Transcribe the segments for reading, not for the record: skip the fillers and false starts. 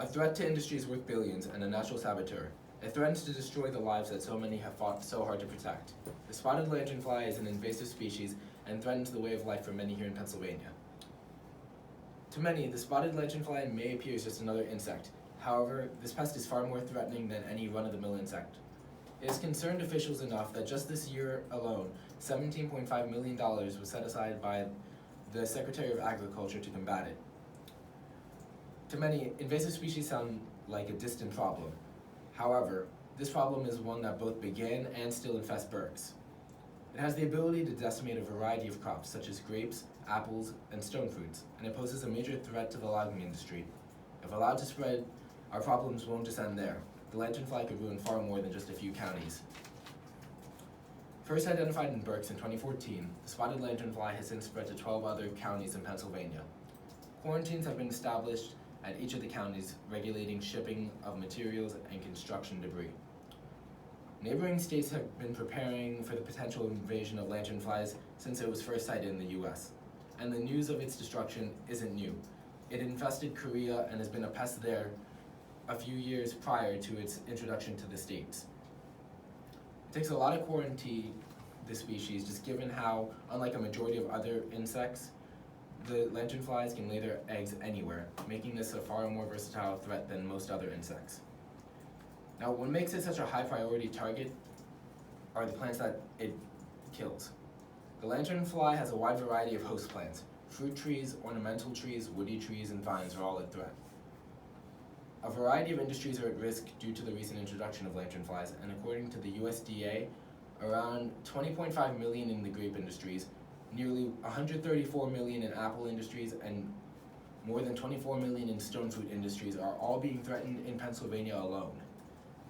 A threat to industries worth billions and a natural saboteur. It threatens to destroy the lives that so many have fought so hard to protect. The spotted lanternfly is an invasive species and threatens the way of life for many here in Pennsylvania. To many, the spotted lanternfly may appear as just another insect. However, this pest is far more threatening than any run-of-the-mill insect. It has concerned officials enough that just this year alone, $17.5 million was set aside by the Secretary of Agriculture to combat it. To many, invasive species sound like a distant problem. However, this problem is one that both began and still infests bergs. It has the ability to decimate a variety of crops, such as grapes, apples, and stone fruits, and it poses a major threat to the logging industry. If allowed to spread, our problems won't just end there. The lanternfly could ruin far more than just a few counties. First identified in Berks in 2014, the spotted lanternfly has since spread to 12 other counties in Pennsylvania. Quarantines have been established at each of the counties, regulating shipping of materials and construction debris. Neighboring states have been preparing for the potential invasion of lanternflies since it was first sighted in the US, and the news of its destruction isn't new. It infested Korea and has been a pest there a few years prior to its introduction to the States. It takes a lot of quarantine this species, just given how, unlike a majority of other insects, the lanternflies can lay their eggs anywhere, making this a far more versatile threat than most other insects. Now, what makes it such a high priority target are the plants that it kills. The lanternfly has a wide variety of host plants. Fruit trees, ornamental trees, woody trees, and vines are all at threat. A variety of industries are at risk due to the recent introduction of lanternflies, and according to the USDA, around 20.5 million in the grape industries, nearly 134 million in apple industries, and more than 24 million in stone fruit industries are all being threatened in Pennsylvania alone.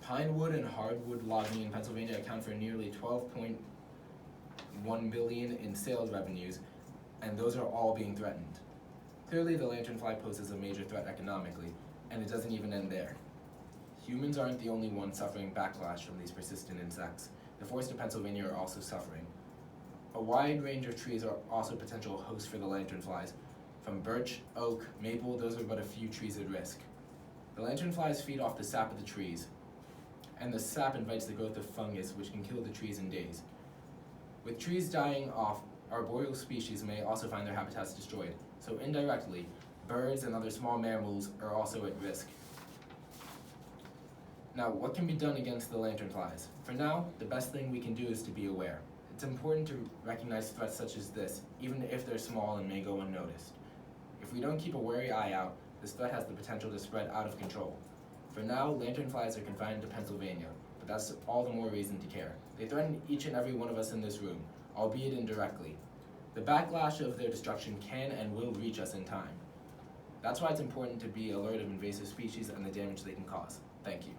Pine wood and hardwood logging in Pennsylvania account for nearly 12.1 billion in sales revenues, and those are all being threatened. Clearly, the lanternfly poses a major threat economically, and it doesn't even end there. Humans aren't the only ones suffering backlash from these persistent insects. The forests of Pennsylvania are also suffering. A wide range of trees are also potential hosts for the lanternflies. From birch, oak, maple, those are but a few trees at risk. The lanternflies feed off the sap of the trees, and the sap invites the growth of fungus, which can kill the trees in days. With trees dying off, arboreal species may also find their habitats destroyed, so indirectly, birds and other small mammals are also at risk. Now, what can be done against the lanternflies? For now, the best thing we can do is to be aware. It's important to recognize threats such as this, even if they're small and may go unnoticed. If we don't keep a wary eye out, this threat has the potential to spread out of control. For now, lanternflies are confined to Pennsylvania, but that's all the more reason to care. They threaten each and every one of us in this room, albeit indirectly. The backlash of their destruction can and will reach us in time. That's why it's important to be alert of invasive species and the damage they can cause. Thank you.